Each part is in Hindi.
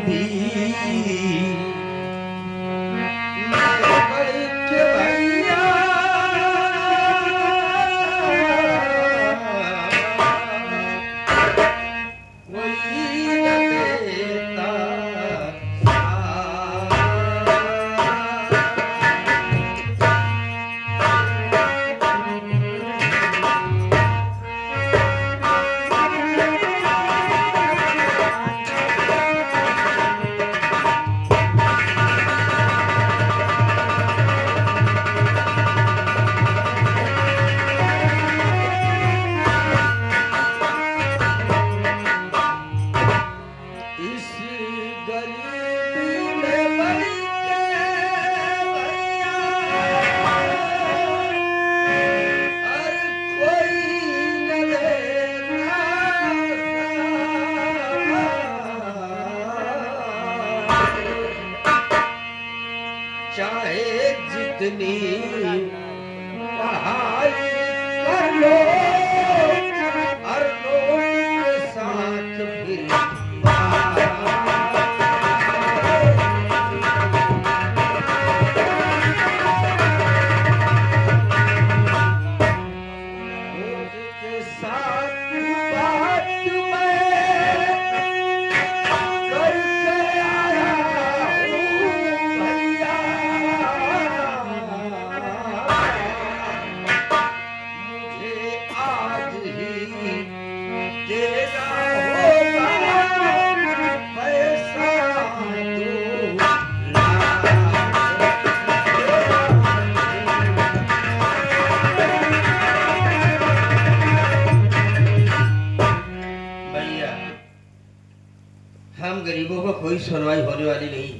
भी बैठे भैया कोई न देता इस गरीबी में बैठे भैया हर कोई न लेता चाहे जितनी पढ़ाई कर लो हर नोट के साथ फिर के साथ बात मैं करके आया हूँ भैया मुझे आज ही देना होगा पैसा भैया हम गरीबों को कोई सुनवाई होने वाली नहीं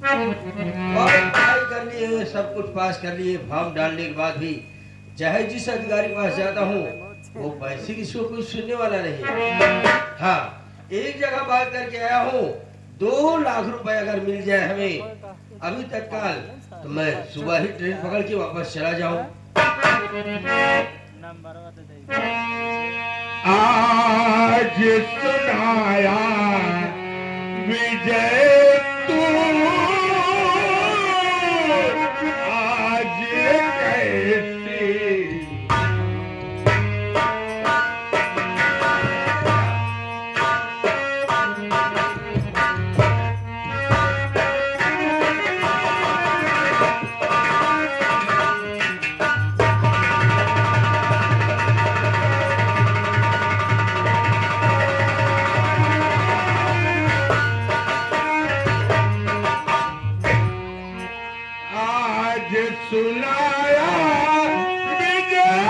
और पढ़ाई कर लिए सब कुछ पास कर लिए फॉर्म डालने के बाद भी चाहे जिस अधिकारी के पास जाता हूँ वो पैसे किसी को कोई सुनने वाला नहीं। हाँ एक जगह बात करके आया हूँ 2 लाख रुपए अगर मिल जाए हमें अभी तत्काल तो मैं सुबह ही ट्रेन पकड़ के वापस चला जाऊं। आज सुनाया विजय तू आज कैसी आज सुनाया विजय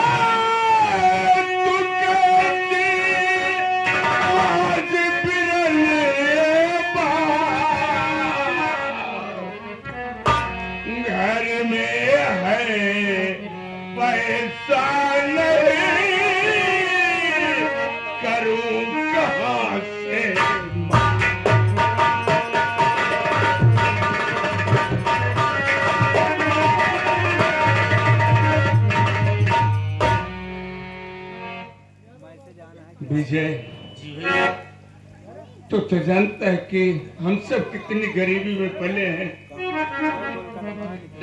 तू कैसी आज बिरले घर में है पैसा नहीं करूं कहां से विजय जी भैया तो जानता है कि हम सब कितनी गरीबी में पले हैं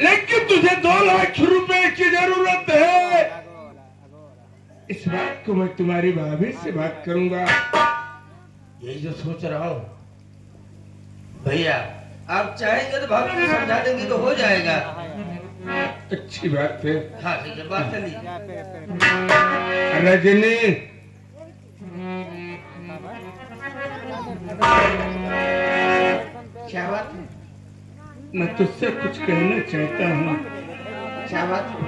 लेकिन तुझे 2 लाख रुपए की जरूरत है। इस बात को मैं तुम्हारी भाभी से बात करूंगा। यही जो सोच रहा हूँ भैया आप चाहेंगे तो भाभी को समझा देंगे तो हो जाएगा। अच्छी बात है। हाँ ठीक है बात कर लीजिए। रजनी क्या बात है? मैं तुझसे कुछ कहना चाहता हूँ। क्या बात है?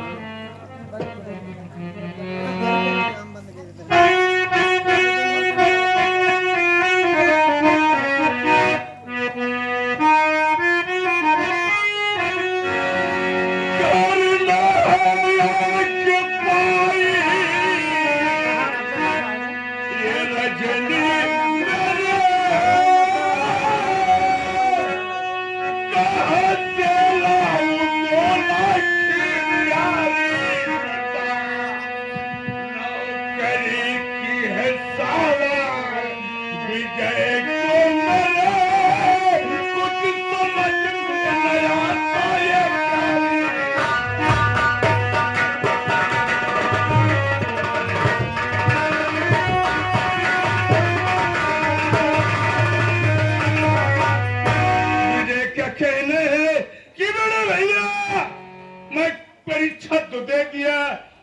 कहना है कि बड़े भैया मैं परीक्षा तो दे दिया,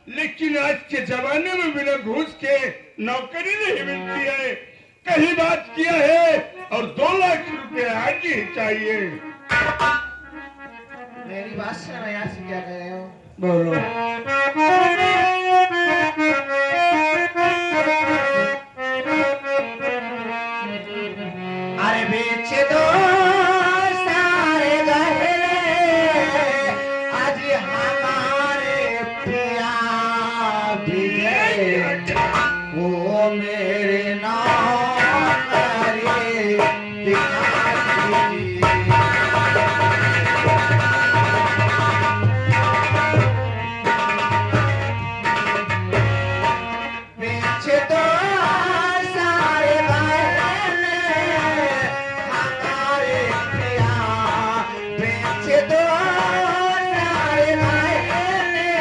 लेकिन आज के जमाने में बिना घूस के नौकरी नहीं मिलती है। कहीं बात किया है और 2 लाख रुपए आज ही चाहिए। मेरी बात से मैं यहाँ से क्या कह रहे हो? बोलो। अरे बेच दो सारे गहने आज हमारे पिया विजय वो मेरे नाम करे दिखा दीजिए। बेच दो सारे गहने हमारे पिया, बेच दो सारे गहने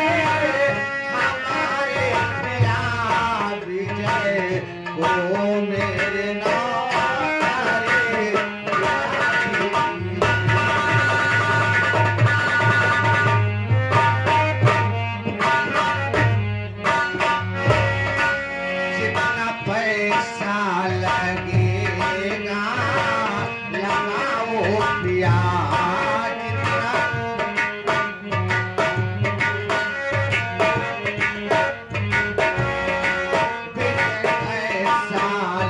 हमारे पिया विजय वो मेरे नाम करे दिखा दीजिए। जितना पैसा लगेगा लगाओ पिया, जितना पैसा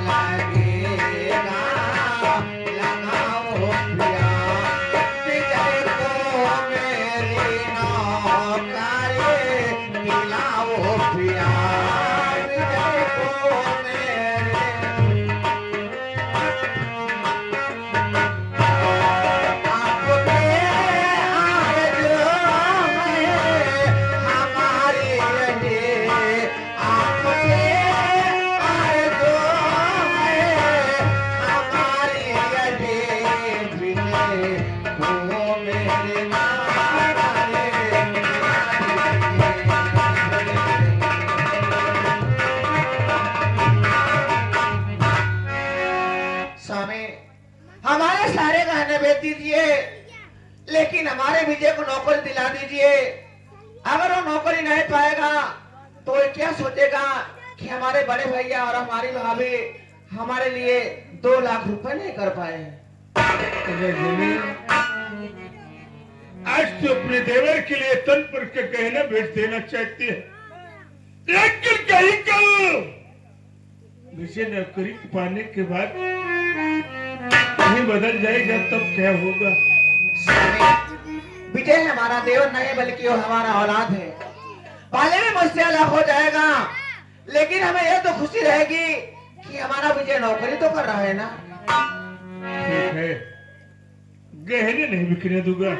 लगेगा लगाओ पिया विजय को मेरी नौकरी दिलाओ पिया विजय को मेरे। आपके आरज़ू में हमारी रहे, आपके आरज़ू में हमारी रहे विजय वो मेरे स्वामी हमारे सारे गहने बेच दीजिए, लेकिन हमारे विजय को नौकरी दिला दीजिए। अगर वो नौकरी नहीं पाएगा तो ये क्या सोचेगा कि हमारे बड़े भैया और हमारी भाभी हमारे लिए 2 लाख रुपए नहीं कर पाए। रजनी, आज तो अपने देवर के लिए तन पर के गहना बेच देना चाहती है, लेकिन कहीं कल विजय नौकरी पाने के बाद कहीं बदल जाएगा तब क्या होगा? स्वामी, विजय हमारा देवर नहीं बल्कि वो हमारा औलाद है। पहले भी मुझसे अलग हो जाएगा, लेकिन हमें यह तो खुशी रहेगी कि हमारा विजय नौकरी तो कर रहा है ना। ठीक है, गहने नहीं बिकने दूंगा।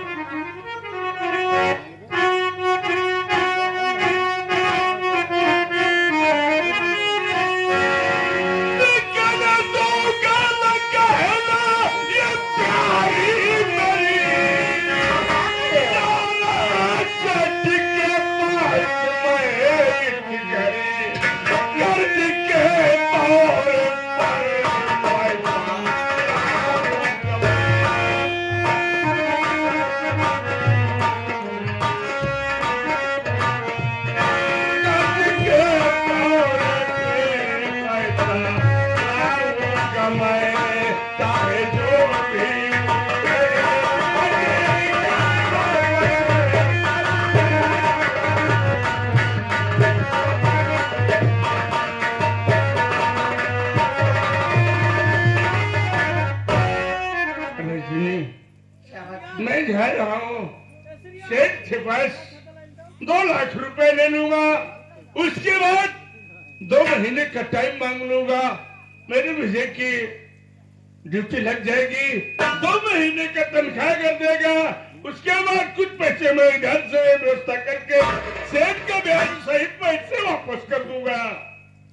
बिकने दूंगा ना गहना, ये प्यारी मेरी औलाद सच के पास मैं करे, गर्द के तौर मैं जा रहा हूँ सेठ के पास, 2 लाख रुपए ले लूंगा। उसके बाद 2 महीने का टाइम मांग लूंगा। मेरे विजय की ड्यूटी लग जाएगी, 2 महीने का तनख्वाह कर देगा। उसके बाद कुछ पैसे मैं इधर से व्यवस्था करके सेठ का ब्याज सहित पैसे वापस कर दूंगा।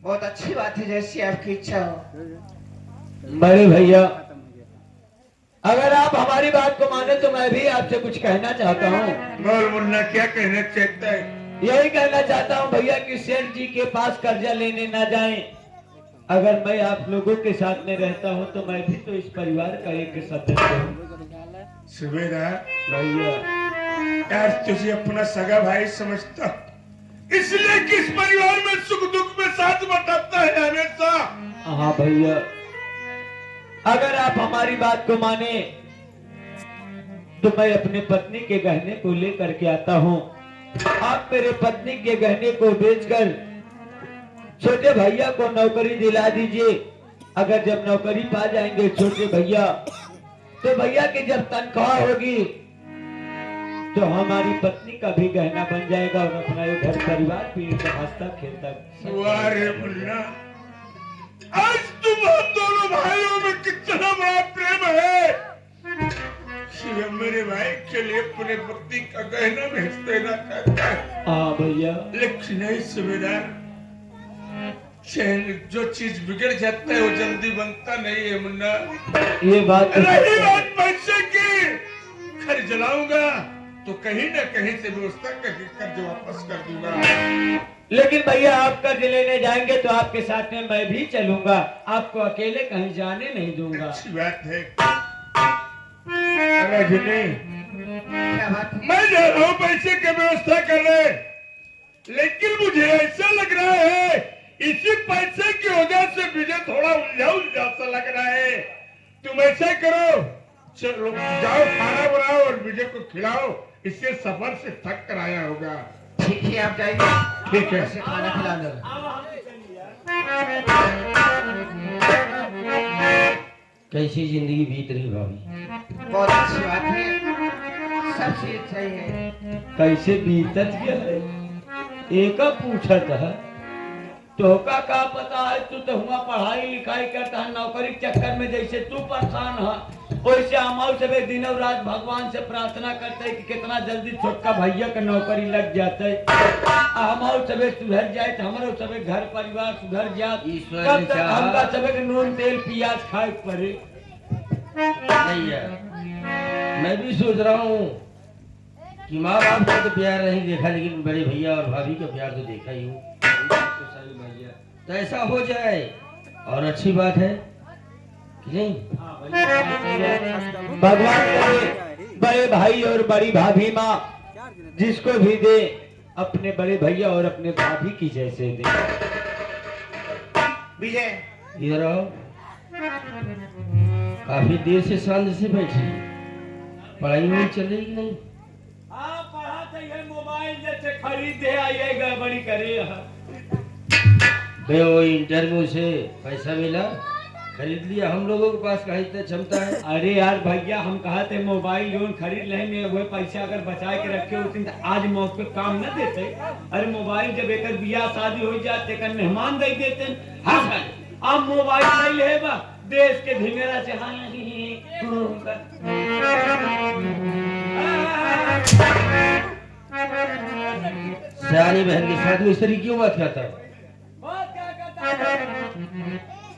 बहुत अच्छी बात है, जैसी आपकी इच्छा हो। बड़े भैया, अगर आप हमारी बात को माने तो मैं भी आपसे कुछ कहना चाहता हूँ। बोल मुन्ना, क्या कहना चाहता है? यही कहना चाहता हूँ भैया कि सेठ जी के पास कर्जा लेने ना जाएं। अगर मैं आप लोगों के साथ में रहता हूँ तो मैं भी तो इस परिवार का एक सदस्य हूँ। सुबेदार भैया यार तुझे अपना सगा भाई समझता हूं। इसलिए किस परिवार में सुख दुख में साथ बटाता है हमेशा। हाँ भैया, अगर आप हमारी बात को माने तो मैं अपने पत्नी के गहने को लेकर के आता हूँ। आप मेरे पत्नी के गहने को बेचकर छोटे भैया को नौकरी दिला दीजिए। अगर जब नौकरी पा जाएंगे छोटे भैया, तो भैया की जब तनख्वाह होगी तो हमारी पत्नी का भी गहना बन जाएगा और अपना ये घर परिवार भी हंसता खेलता। वाह रे मुन्ना, आज तुम हम दोनों भाइयों में कितना बड़ा प्रेम है कि मेरे भाई के लिए अपने पति का गहना भेज देना चाहता है। हाँ भैया, लेकिन नहीं सुबेदार, जो चीज बिगड़ जाता है वो जल्दी बनता नहीं है मुन्ना। ये बात रही बात पैसे की, घर जलाऊंगा तो कहीं न कहीं से व्यवस्था करके कर्ज वापस कर दूंगा। लेकिन भैया आप कर्ज लेने जाएंगे तो आपके साथ में मैं भी चलूंगा, आपको अकेले कहीं जाने नहीं दूंगा। अच्छी बात है। रजनी, क्या बात? मैं जा रहा हूँ पैसे की व्यवस्था करने, लेकिन मुझे ऐसा लग रहा है इसी पैसे की वजह से मुझे थोड़ा उलझा सा लग रहा है। तुम ऐसा करो, चलो जाओ खाना बनाओ और मुझे को खिलाओ, इससे सफर से थक कर आया होगा। ठीक है, आप जाइए। ठीक है, खाना खिला दो। कैसी जिंदगी बीत रही भाभी? बहुत अच्छी बात है, सब चीज सही है। कैसे बीतत गया है, एक पूछत है तो का पता है। तू तो हुआ पढ़ाई लिखाई करता है, नौकरी के चक्कर में जैसे तू परेशान है वैसे हमारे सब दिनों रात भगवान से प्रार्थना करते है कि कितना जल्दी छोटका भैया का नौकरी लग जाता है, हमारे सब सुधर जाए, हमारे सब घर परिवार सुधर जाए, कब तक हमका सब नून तेल प्याज खाए पड़े। नहीं यार, मैं भी सोच रहा हूँ कि माँ बाप का तो प्यार नहीं देखा, लेकिन बड़े भैया और भाभी का प्यार तो देखा ही हूँ। तो ऐसा हो जाए और अच्छी बात है कि नहीं? भगवान करे बड़े भाई और बड़ी भाभी माँ जिसको भी दे अपने बड़े भैया और अपने भाभी की जैसे दे। विजय, इधर आओ। काफी देर से शांत से बैठी, पढ़ाई में चल रही कि नहीं? हाँ, पढ़ा तो ये मोबाइल जैसे खरीदे आइए गड़बड़ी करे। बे वो इंटरव्यू से पैसा मिला, खरीद लिया। हम लोगों के पास कहीं इतना क्षमता है? अरे यार भैया, हम कहा थे मोबाइल लोन खरीद लेंगे, वो पैसा अगर बचा के रखे होते तो आज मौके काम न देते। अरे मोबाइल जब एक बियाह शादी हो जाते कर मेहमान दे देते। हाँ अब मोबाइल नहीं ले बा देश के धिंगरा से। हाँ सियानी बहन के साथ में इस तरह क्यों बात करता है?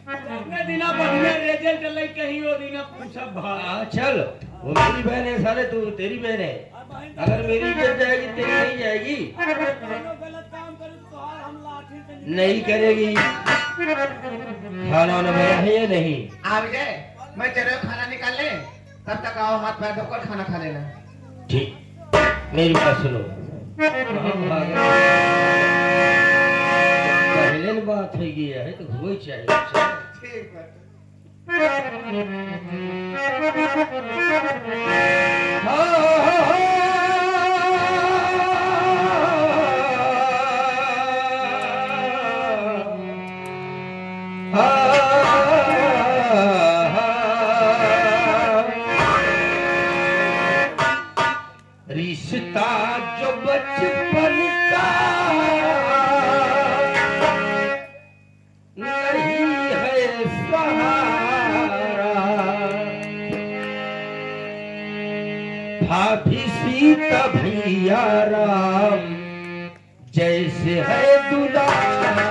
अपने दिना बढ़िया रिजल्ट ले कहीं वो दिना पूछा भाई। चल, वो मेरी बहन है साले, तू तेरी बहन है। अगर मेरी इज्जत जाएगी तेरी नहीं जाएगी। गलत काम करूं तो हम लाठी से नहीं करेगी। खाना वाना बना है या नहीं? आ विजय, मैं तेरे खाना निकाल ले, तब तक आओ हाथ पैर धोकर खाना खा लेना। ठीक, मेरी बात सुनो। पहले न बात हो गई है तो हो ही चाहिए। ठीक है। रिश्ता जो बचपन का नहीं है सहारा, भाभी सीता भैया राम जैसे है दुलारा।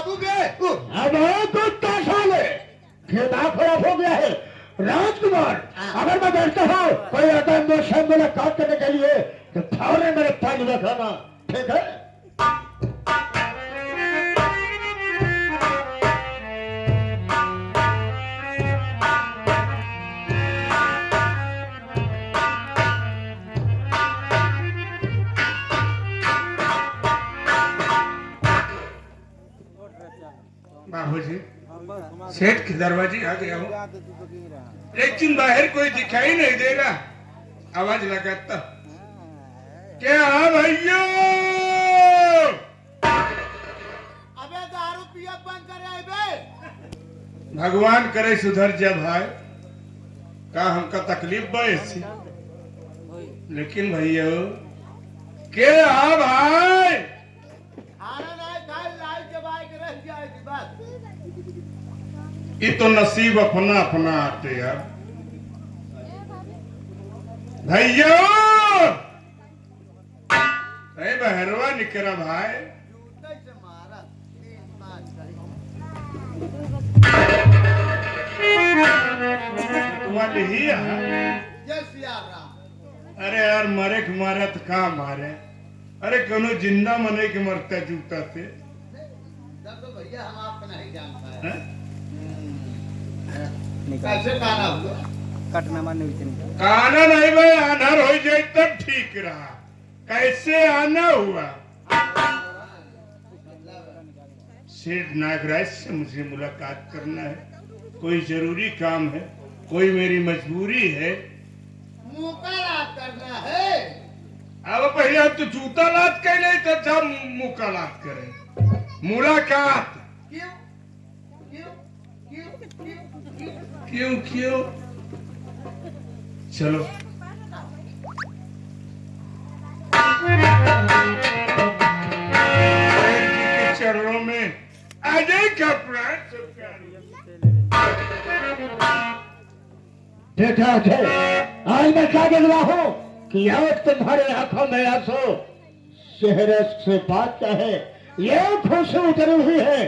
बाबू के अब तो ताशाले दिमाग खराब हो गया है राजकुमार। अगर मैं बैठता हूँ कोई आता है मुलाकात करने के लिए तो फौरन मेरे पानी में खाना, ठीक है? बाबूजी सेठ के दरवाजे आ गया हूँ, लेकिन बाहर कोई दिखाई नहीं दे रहा। आवाज लगाता क्या भैया? अबे दारू पिया बंद करे बे। भगवान करे सुधर जा भाई, का हमका तकलीफ बस, लेकिन भैया क्या भाई? ये तो नसीब अपना अपना आते यार। भैया बहरवा निकला भाई। तुम्हारे ही अरे यार मरे के मारे तो कहाँ मारे? अरे कोनो जिंदा मने के मरता जूता से तो भैया हम आपको नहीं जानता है। कैसे काना हुआ? कटना मारने काना नहीं भाई, आधार हो जाए तब ठीक रहा। कैसे आना हुआ? सेठ नागराज से मुझे मुलाकात करना है, कोई जरूरी काम है, कोई मेरी मजबूरी है। मुलाकात करना है? अब पहले हम तो जूता लात कर ले तो जब मुलाकात करें। मुलाकात क्यों क्यों क्यों क्यों क्यों क्यों? चलो के चरणों में अजय का प्राण देखा थे। आज मैं क्या बोल रहा हूँ कि आज तुम्हारे आंखों में आंसू चेहरे से बात क्या है, ये खुशी उतरी हुई है।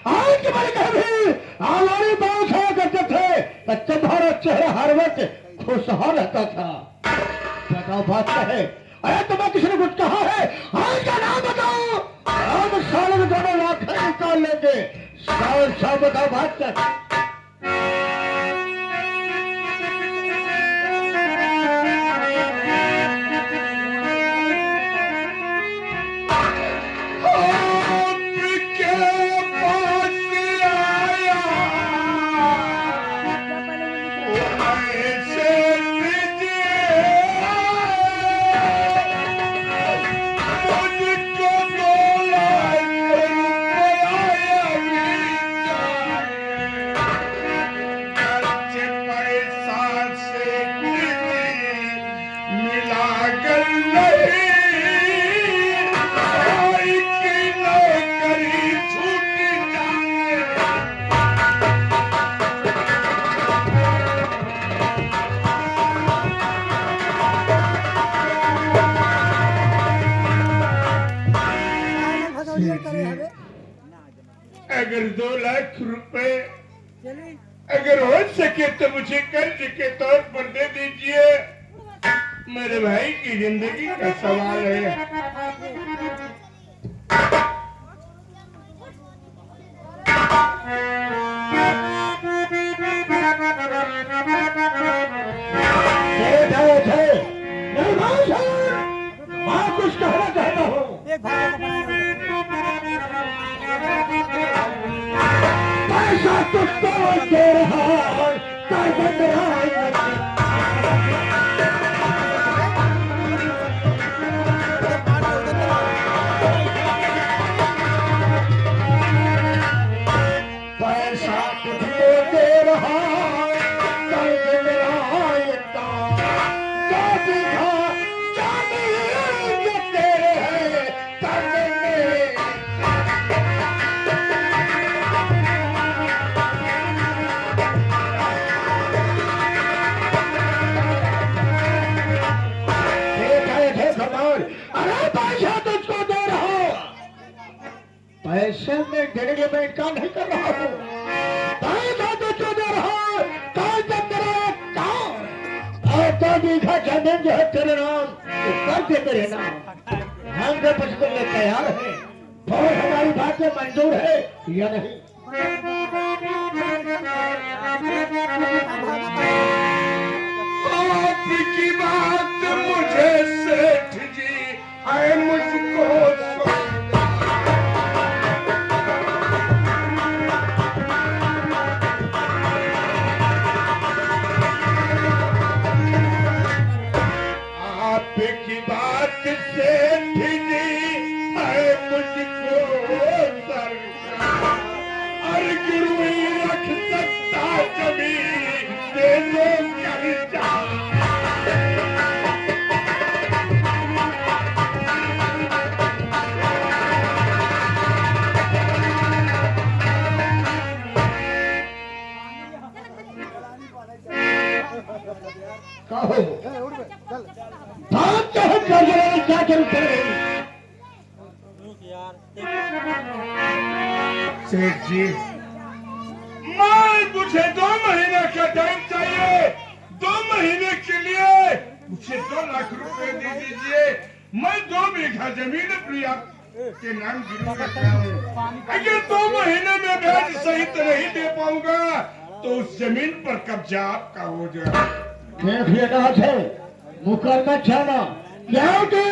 आज तुम्हारे घर भी हमारी बात हुआ करते थे तो तुम्हारा चेहरा हर वक्त खुशहाल रहता था। बताओ बात क्या है? अरे तुम्हें किसी ने कुछ कहा है? आज का नाम बताओ, हम साल में दोनों लाख निकाल लेंगे। साल बताओ बात क्या है? अगर 2 लाख रुपए अगर हो सके तो मुझे कर्ज के तौर पर दे दीजिए। मेरे भाई की जिंदगी का सवाल है। मैं कुछ कहना चाहता हूँ। पैसा तो दे रहा है, बन रहा है। पैसा कुछ तो दे रहा है, बन रहा है। तेरे है पैसे में देने के मैं इनकार नहीं कर रहा हूँ। पैसा तो क्यों दे रहा है? कहाँ तक करे? कहाँ? आधा बीघा जमीन जो है तेरे नाम, वो कर दे मेरे नाम। हम तो कुछ करने तैयार हैं। और हमारी बातें मंजूर है या नहीं? आपकी बात मुझे सेठ जी है मुझको आपकी बात सेठ जी है मुझको सरकार और गिरवी रख सकता जमीन दे दो कर्जा कहो बात चाहे कर रहे क्या चलते सेठ जी मुझे 2 महीने का टाइम चाहिए। 2 महीने के लिए मुझे 2 लाख रुपए दे दीजिए। मैं 2 बीघा जमीन अपनी आपके नाम गिरवी रखता हूँ। अगर 2 महीने में ब्याज सहित नहीं दे पाऊंगा तो उस जमीन पर कब्जा आपका हो जाए। देख लेना है मुकदमा छाना क्योंकि